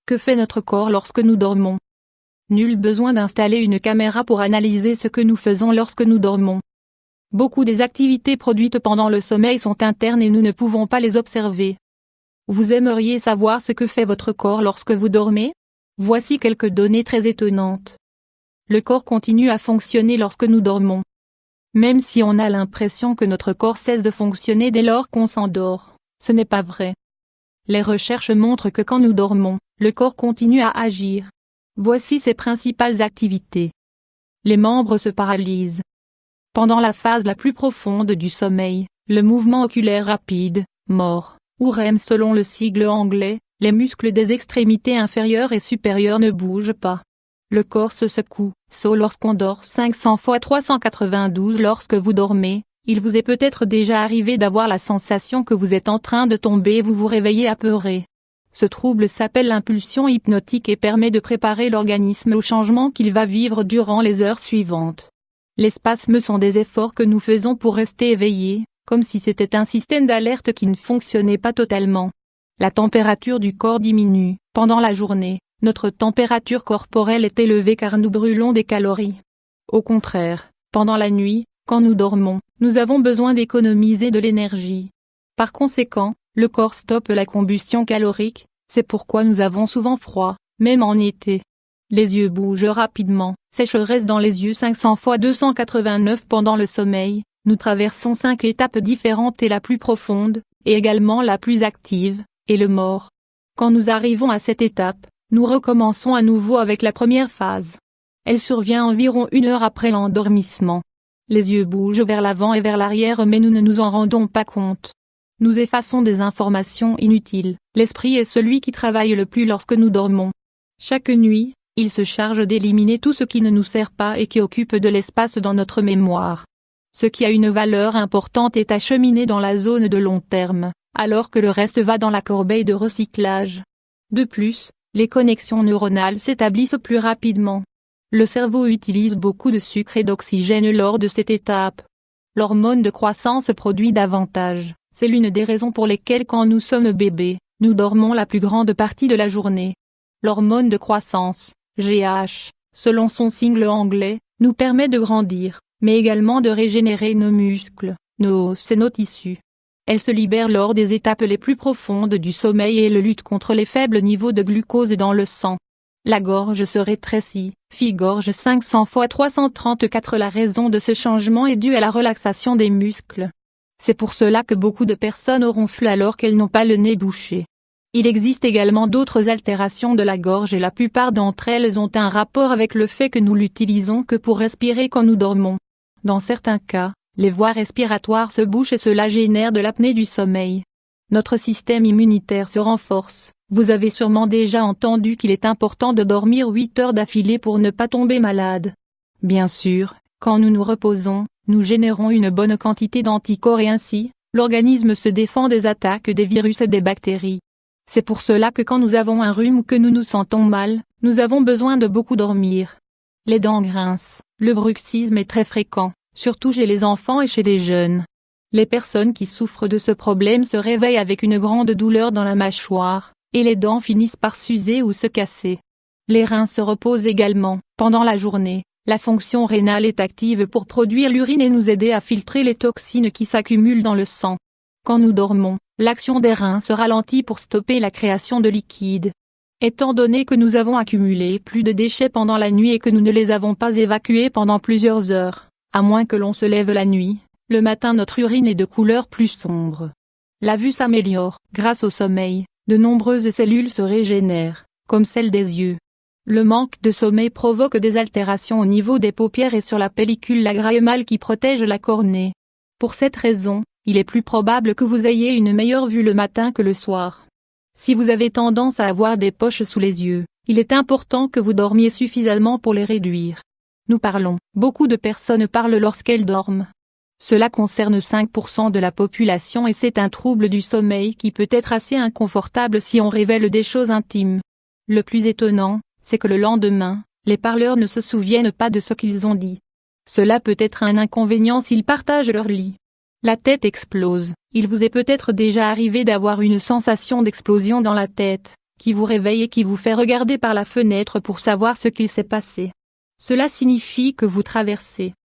Que fait notre corps lorsque nous dormons? Nul besoin d'installer une caméra pour analyser ce que nous faisons lorsque nous dormons. Beaucoup des activités produites pendant le sommeil sont internes et nous ne pouvons pas les observer. Vous aimeriez savoir ce que fait votre corps lorsque vous dormez? Voici quelques données très étonnantes. Le corps continue à fonctionner lorsque nous dormons. Même si on a l'impression que notre corps cesse de fonctionner dès lors qu'on s'endort, ce n'est pas vrai. Les recherches montrent que quand nous dormons, le corps continue à agir. Voici ses principales activités. Les membres se paralysent. Pendant la phase la plus profonde du sommeil, le mouvement oculaire rapide, MOR, ou REM selon le sigle anglais, les muscles des extrémités inférieures et supérieures ne bougent pas. Le corps se secoue, saut lorsqu'on dort 500 fois 392 lorsque vous dormez. Il vous est peut-être déjà arrivé d'avoir la sensation que vous êtes en train de tomber et vous vous réveillez apeuré. Ce trouble s'appelle l'impulsion hypnotique et permet de préparer l'organisme au changement qu'il va vivre durant les heures suivantes. Les spasmes sont des efforts que nous faisons pour rester éveillés, comme si c'était un système d'alerte qui ne fonctionnait pas totalement. La température du corps diminue. Pendant la journée, notre température corporelle est élevée car nous brûlons des calories. Au contraire, pendant la nuit, quand nous dormons, nous avons besoin d'économiser de l'énergie. Par conséquent, le corps stoppe la combustion calorique, c'est pourquoi nous avons souvent froid, même en été. Les yeux bougent rapidement, sécheresse dans les yeux 500 fois 289 pendant le sommeil. Nous traversons 5 étapes différentes et la plus profonde, et également la plus active, est le MOR. Quand nous arrivons à cette étape, nous recommençons à nouveau avec la première phase. Elle survient environ 1 heure après l'endormissement. Les yeux bougent vers l'avant et vers l'arrière mais nous ne nous en rendons pas compte. Nous effaçons des informations inutiles. L'esprit est celui qui travaille le plus lorsque nous dormons. Chaque nuit, il se charge d'éliminer tout ce qui ne nous sert pas et qui occupe de l'espace dans notre mémoire. Ce qui a une valeur importante est acheminé dans la zone de long terme, alors que le reste va dans la corbeille de recyclage. De plus, les connexions neuronales s'établissent plus rapidement. Le cerveau utilise beaucoup de sucre et d'oxygène lors de cette étape. L'hormone de croissance produit davantage. C'est l'une des raisons pour lesquelles quand nous sommes bébés, nous dormons la plus grande partie de la journée. L'hormone de croissance, GH, selon son sigle anglais, nous permet de grandir, mais également de régénérer nos muscles, nos os et nos tissus. Elle se libère lors des étapes les plus profondes du sommeil et elle lutte contre les faibles niveaux de glucose dans le sang. La gorge se rétrécit, fille-gorge 500 fois 334. La raison de ce changement est due à la relaxation des muscles. C'est pour cela que beaucoup de personnes ronflent alors qu'elles n'ont pas le nez bouché. Il existe également d'autres altérations de la gorge et la plupart d'entre elles ont un rapport avec le fait que nous l'utilisons que pour respirer quand nous dormons. Dans certains cas, les voies respiratoires se bouchent et cela génère de l'apnée du sommeil. Notre système immunitaire se renforce. Vous avez sûrement déjà entendu qu'il est important de dormir 8 heures d'affilée pour ne pas tomber malade. Bien sûr, quand nous nous reposons, nous générons une bonne quantité d'anticorps et ainsi, l'organisme se défend des attaques des virus et des bactéries. C'est pour cela que quand nous avons un rhume ou que nous nous sentons mal, nous avons besoin de beaucoup dormir. Les dents grincent, le bruxisme est très fréquent, surtout chez les enfants et chez les jeunes. Les personnes qui souffrent de ce problème se réveillent avec une grande douleur dans la mâchoire, et les dents finissent par s'user ou se casser. Les reins se reposent également. Pendant la journée, la fonction rénale est active pour produire l'urine et nous aider à filtrer les toxines qui s'accumulent dans le sang. Quand nous dormons, l'action des reins se ralentit pour stopper la création de liquide. Étant donné que nous avons accumulé plus de déchets pendant la nuit et que nous ne les avons pas évacués pendant plusieurs heures, à moins que l'on se lève la nuit, le matin notre urine est de couleur plus sombre. La vue s'améliore. Grâce au sommeil, de nombreuses cellules se régénèrent, comme celles des yeux. Le manque de sommeil provoque des altérations au niveau des paupières et sur la pellicule lagrimal qui protège la cornée. Pour cette raison, il est plus probable que vous ayez une meilleure vue le matin que le soir. Si vous avez tendance à avoir des poches sous les yeux, il est important que vous dormiez suffisamment pour les réduire. Nous parlons. Beaucoup de personnes parlent lorsqu'elles dorment. Cela concerne 5% de la population et c'est un trouble du sommeil qui peut être assez inconfortable si on révèle des choses intimes. Le plus étonnant, c'est que le lendemain, les parleurs ne se souviennent pas de ce qu'ils ont dit. Cela peut être un inconvénient s'ils partagent leur lit. La tête explose. Il vous est peut-être déjà arrivé d'avoir une sensation d'explosion dans la tête, qui vous réveille et qui vous fait regarder par la fenêtre pour savoir ce qu'il s'est passé. Cela signifie que vous traversez